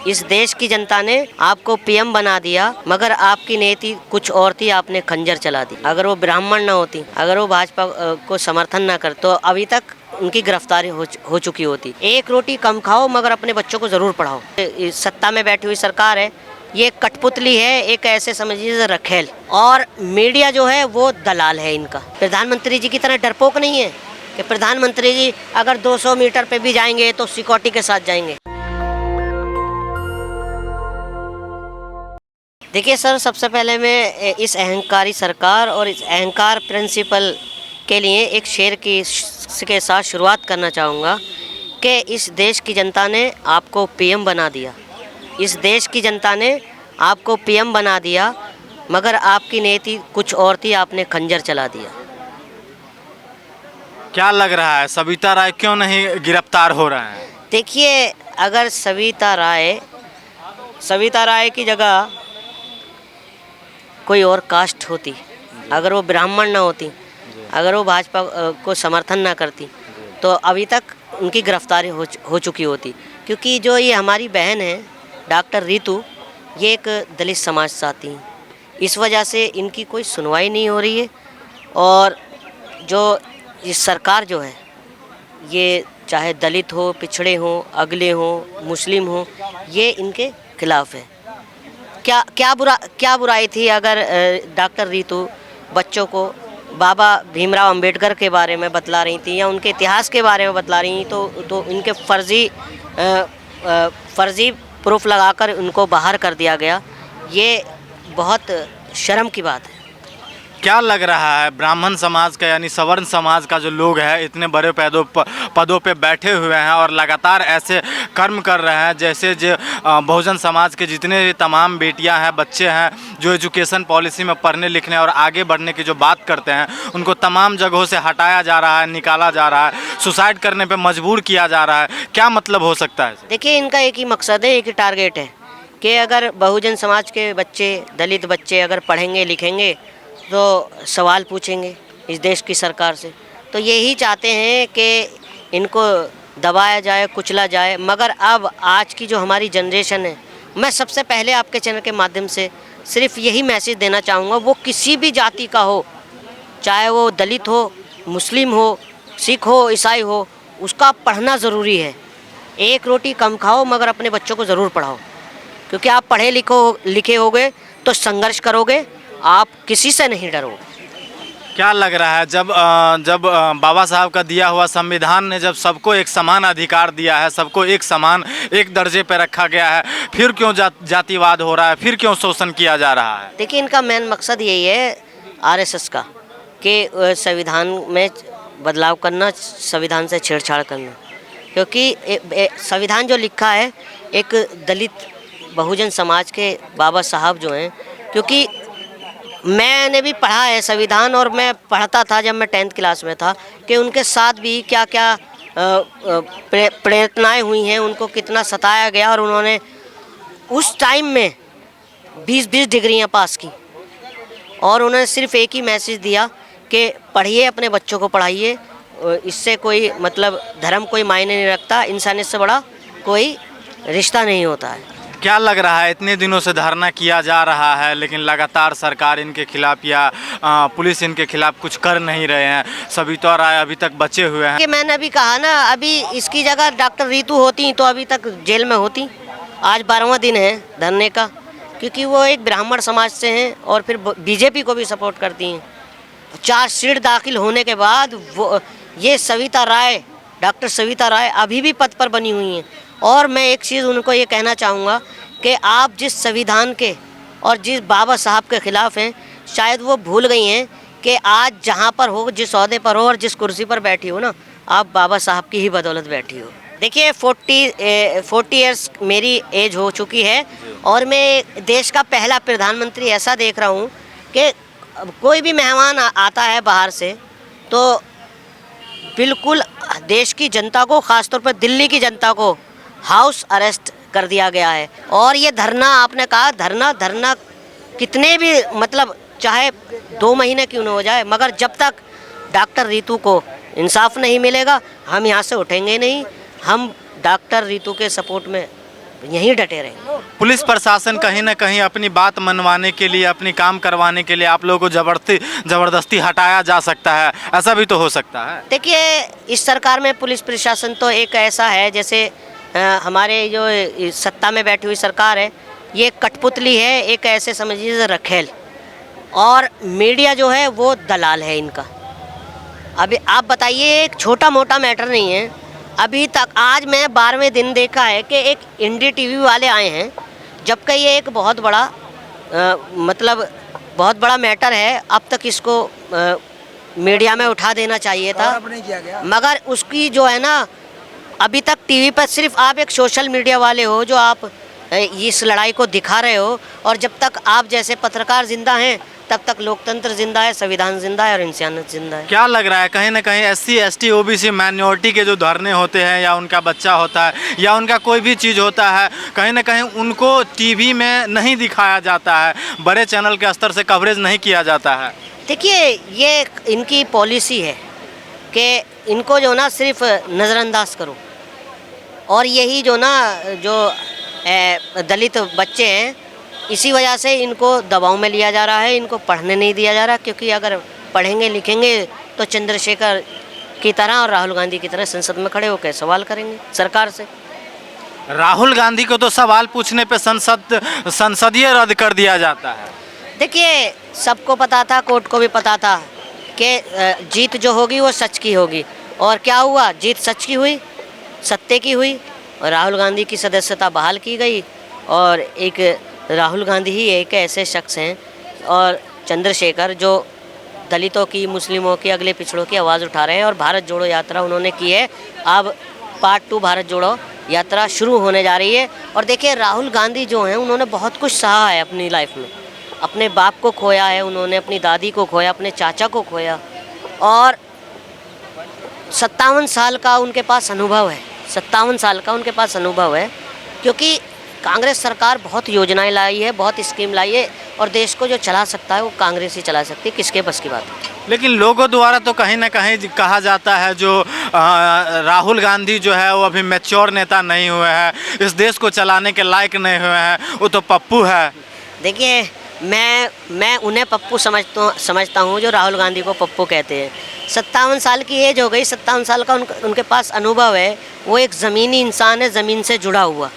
इस देश की जनता ने आपको पीएम बना दिया, मगर आपकी नीति कुछ और थी, आपने खंजर चला दी। अगर वो ब्राह्मण न होती, अगर वो भाजपा को समर्थन न कर, तो अभी तक उनकी गिरफ्तारी हो चुकी होती। एक रोटी कम खाओ मगर अपने बच्चों को जरूर पढ़ाओ। सत्ता में बैठी हुई सरकार है, ये कठपुतली है, एक ऐसे समझिए रखेल, और मीडिया जो है वो दलाल है इनका। प्रधानमंत्री जी की तरह डरपोक नहीं है कि प्रधानमंत्री जी अगर 200 मीटर पे भी जाएंगे तो सिक्योरिटी के साथ जाएंगे। देखिए सर, सबसे पहले मैं इस अहंकारी सरकार और इस अहंकार प्रिंसिपल के लिए एक शेर के साथ शुरुआत करना चाहूँगा कि इस देश की जनता ने आपको पीएम बना दिया। इस देश की जनता ने आपको पीएम बना दिया, मगर आपकी नीति कुछ और थी, आपने खंजर चला दिया। क्या लग रहा है सविता राय क्यों नहीं गिरफ्तार हो रहे हैं? देखिए, अगर सविता राय की जगह कोई और कास्ट होती, अगर वो ब्राह्मण ना होती, अगर वो भाजपा को समर्थन ना करती, तो अभी तक उनकी गिरफ्तारी हो चुकी होती। क्योंकि जो ये हमारी बहन है डॉक्टर रीतू, ये एक दलित समाज से आती हैं, इस वजह से इनकी कोई सुनवाई नहीं हो रही है। और जो ये सरकार जो है, ये चाहे दलित हो, पिछड़े हो, अगले हो, मुस्लिम हो, ये इनके खिलाफ है। क्या बुराई थी अगर डॉक्टर रीतू बच्चों को बाबा भीमराव अंबेडकर के बारे में बतला रही थी या उनके इतिहास के बारे में बतला रही थी, तो इनके फर्जी प्रूफ लगाकर उनको बाहर कर दिया गया। ये बहुत शर्म की बात है। क्या लग रहा है ब्राह्मण समाज का यानी सवर्ण समाज का जो लोग हैं, इतने बड़े पदों पे बैठे हुए हैं और लगातार ऐसे कर्म कर रहे हैं जैसे जो बहुजन समाज के जितने तमाम बेटियां हैं, बच्चे हैं, जो एजुकेशन पॉलिसी में पढ़ने लिखने और आगे बढ़ने की जो बात करते हैं, उनको तमाम जगहों से हटाया जा रहा है, निकाला जा रहा है, सुसाइड करने पर मजबूर किया जा रहा है। क्या मतलब हो सकता है? देखिए, इनका एक ही मकसद है, एक ही टारगेट है कि अगर बहुजन समाज के बच्चे, दलित बच्चे अगर पढ़ेंगे लिखेंगे तो सवाल पूछेंगे इस देश की सरकार से। तो यही चाहते हैं कि इनको दबाया जाए, कुचला जाए। मगर अब आज की जो हमारी जनरेशन है, मैं सबसे पहले आपके चैनल के माध्यम से सिर्फ यही मैसेज देना चाहूँगा, वो किसी भी जाति का हो, चाहे वो दलित हो, मुस्लिम हो, सिख हो, ईसाई हो, उसका पढ़ना ज़रूरी है। एक रोटी कम खाओ मगर अपने बच्चों को ज़रूर पढ़ाओ, क्योंकि आप पढ़े लिखे होगे तो संघर्ष करोगे, आप किसी से नहीं डरोगे। क्या लग रहा है जब बाबा साहब का दिया हुआ संविधान ने जब सबको एक समान अधिकार दिया है, सबको एक समान एक दर्जे पर रखा गया है, फिर क्यों जातिवाद हो रहा है, फिर क्यों शोषण किया जा रहा है? देखिए, इनका मेन मकसद यही है आरएसएस का कि संविधान में बदलाव करना, संविधान से छेड़छाड़ करना। क्योंकि संविधान जो लिखा है एक दलित बहुजन समाज के बाबा साहब जो हैं, क्योंकि मैंने भी पढ़ा है संविधान, और मैं पढ़ता था जब मैं 10th क्लास में था कि उनके साथ भी क्या क्या प्रेरणाएँ हुई हैं, उनको कितना सताया गया, और उन्होंने उस टाइम में 20-20 डिग्रियां पास की, और उन्होंने सिर्फ एक ही मैसेज दिया कि पढ़िए, अपने बच्चों को पढ़ाइए, इससे कोई मतलब धर्म कोई मायने नहीं रखता, इंसानियत से बड़ा कोई रिश्ता नहीं होता है। क्या लग रहा है इतने दिनों से धरना किया जा रहा है, लेकिन लगातार सरकार इनके खिलाफ या पुलिस इनके खिलाफ कुछ कर नहीं रहे हैं, सविता राय अभी तक बचे हुए हैं? कि मैंने अभी कहा ना, अभी इसकी जगह डॉक्टर रीतू होती तो अभी तक जेल में होती। आज 12वां दिन है धरने का, क्योंकि वो एक ब्राह्मण समाज से हैं और फिर बीजेपी को भी सपोर्ट करती हैं। चार्जशीट दाखिल होने के बाद वो ये डॉक्टर सविता राय अभी भी पद पर बनी हुई हैं। और मैं एक चीज़ उनको ये कहना चाहूँगा कि आप जिस संविधान के और जिस बाबा साहब के ख़िलाफ़ हैं, शायद वो भूल गई हैं कि आज जहाँ पर हो, जिस ओहदे पर हो और जिस कुर्सी पर बैठी हो ना, आप बाबा साहब की ही बदौलत बैठी हो। देखिए, 40 ईयर्स मेरी एज हो चुकी है, और मैं देश का पहला प्रधानमंत्री ऐसा देख रहा हूँ कि कोई भी मेहमान आता है बाहर से तो बिल्कुल देश की जनता को, ख़ासतौर पर दिल्ली की जनता को हाउस अरेस्ट कर दिया गया है। और ये धरना, आपने कहा धरना कितने भी मतलब चाहे 2 महीने क्यों न हो जाए, मगर जब तक डॉक्टर रीतू को इंसाफ नहीं मिलेगा हम यहाँ से उठेंगे नहीं। हम डॉक्टर रीतू के सपोर्ट में यहीं डटे रहेंगे। पुलिस प्रशासन कहीं ना कहीं अपनी बात मनवाने के लिए, अपनी काम करवाने के लिए आप लोगों को जबरदस्ती हटाया जा सकता है, ऐसा भी तो हो सकता है। देखिए, इस सरकार में पुलिस प्रशासन तो एक ऐसा है जैसे हमारे जो सत्ता में बैठी हुई सरकार है, ये एक कठपुतली है, एक ऐसे समझिए रखेल, और मीडिया जो है वो दलाल है इनका। अभी आप बताइए, एक छोटा मोटा मैटर नहीं है। अभी तक आज मैं 12वें दिन देखा है कि एक इंडी टीवी वाले आए हैं, जबकि ये एक बहुत बड़ा मतलब बहुत बड़ा मैटर है। अब तक इसको मीडिया में उठा देना चाहिए था, मगर उसकी जो है ना, अभी तक टीवी पर सिर्फ आप एक सोशल मीडिया वाले हो जो आप इस लड़ाई को दिखा रहे हो, और जब तक आप जैसे पत्रकार जिंदा हैं तब तक लोकतंत्र जिंदा है, संविधान जिंदा है और इंसानियत जिंदा है। क्या लग रहा है कहीं ना कहीं SC ST OBC माइनॉरिटी के जो धरने होते हैं, या उनका बच्चा होता है, या उनका कोई भी चीज़ होता है, कहीं ना कहीं उनको टीवी में नहीं दिखाया जाता है, बड़े चैनल के स्तर से कवरेज नहीं किया जाता है? देखिए, ये इनकी पॉलिसी है कि इनको जो ना सिर्फ नज़रअंदाज करो, और यही जो ना जो दलित बच्चे हैं, इसी वजह से इनको दबाव में लिया जा रहा है, इनको पढ़ने नहीं दिया जा रहा, क्योंकि अगर पढ़ेंगे लिखेंगे तो चंद्रशेखर की तरह और राहुल गांधी की तरह संसद में खड़े होकर सवाल करेंगे सरकार से। राहुल गांधी को तो सवाल पूछने पे संसदीय रद्द कर दिया जाता है। देखिए, सबको पता था, कोर्ट को भी पता था कि जीत जो होगी वो सच की होगी, और क्या हुआ, जीत सच की हुई, सत्य की हुई, और राहुल गांधी की सदस्यता बहाल की गई। और एक राहुल गांधी ही एक ऐसे शख्स हैं, और चंद्रशेखर जो दलितों की, मुस्लिमों की, अगले पिछड़ों की आवाज़ उठा रहे हैं, और भारत जोड़ो यात्रा उन्होंने की है। अब पार्ट 2 भारत जोड़ो यात्रा शुरू होने जा रही है। और देखिए, राहुल गांधी जो हैं उन्होंने बहुत कुछ सहा है अपनी लाइफ में। अपने बाप को खोया है उन्होंने, अपनी दादी को खोया, अपने चाचा को खोया, और 57 साल का उनके पास अनुभव है। 57 साल का उनके पास अनुभव है, क्योंकि कांग्रेस सरकार बहुत योजनाएं लाई है, बहुत स्कीम लाई है, और देश को जो चला सकता है वो कांग्रेस ही चला सकती है, किसके बस की बात है। लेकिन लोगों द्वारा तो कहीं ना कहीं कहा जाता है जो राहुल गांधी जो है वो अभी मैच्योर नेता नहीं हुए हैं, इस देश को चलाने के लायक नहीं हुए हैं, वो तो पप्पू है। देखिए, मैं उन्हें पप्पू समझता हूँ जो राहुल गांधी को पप्पू कहते हैं। 57 साल की एज हो गई, 57 साल का उनके पास अनुभव है। वो एक ज़मीनी इंसान है, ज़मीन से जुड़ा हुआ।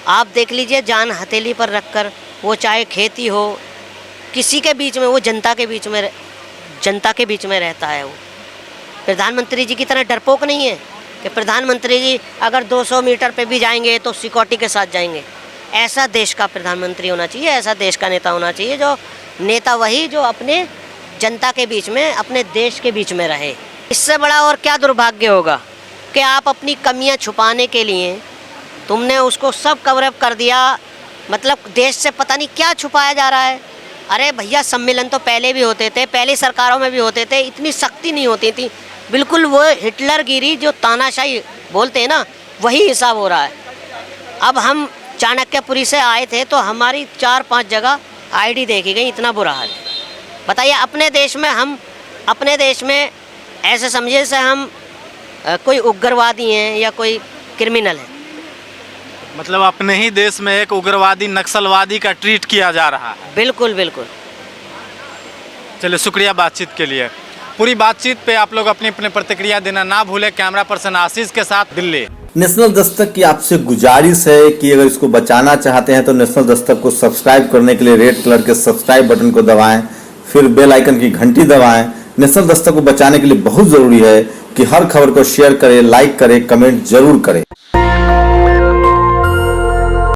आप देख लीजिए, जान हथेली पर रखकर, वो चाहे खेती हो, किसी के बीच में, वो जनता के बीच में रहता है। वो प्रधानमंत्री जी की तरह डरपोक नहीं है कि प्रधानमंत्री जी अगर 200 मीटर पे भी जाएंगे तो सिक्योरिटी के साथ जाएंगे। ऐसा देश का प्रधानमंत्री होना चाहिए, ऐसा देश का नेता होना चाहिए, जो नेता वही जो अपने जनता के बीच में, अपने देश के बीच में रहे। इससे बड़ा और क्या दुर्भाग्य होगा कि आप अपनी कमियां छुपाने के लिए तुमने उसको सब कवर अप कर दिया। मतलब देश से पता नहीं क्या छुपाया जा रहा है। अरे भैया, सम्मेलन तो पहले भी होते थे, पहली सरकारों में भी होते थे, इतनी सख्ती नहीं होती थी। बिल्कुल वो हिटलरगिरी जो तानाशाही बोलते हैं ना, वही हिसाब हो रहा है। अब हम चाणक्यपुरी से आए थे तो हमारी 4-5 जगह ID देखी गई, इतना बुरा हाल है। बताइए, अपने देश में ऐसे समझे से हम कोई उग्रवादी हैं या कोई क्रिमिनल है। मतलब अपने ही देश में एक उग्रवादी, नक्सलवादी का ट्रीट किया जा रहा है। बिल्कुल बिल्कुल। चलिए, शुक्रिया बातचीत के लिए। पूरी बातचीत पे आप लोग अपनी अपनी प्रतिक्रिया देना ना भूले। कैमरा पर्सन आशीष के साथ, दिल्ली। नेशनल दस्तक की आपसे गुजारिश है कि अगर इसको बचाना चाहते हैं तो नेशनल दस्तक को सब्सक्राइब करने के लिए रेड कलर के सब्सक्राइब बटन को दबाएं, फिर बेल आइकन की घंटी दबाएं। नेशनल दस्तक को बचाने के लिए बहुत जरूरी है कि हर खबर को शेयर करें, लाइक करें, कमेंट जरूर करें।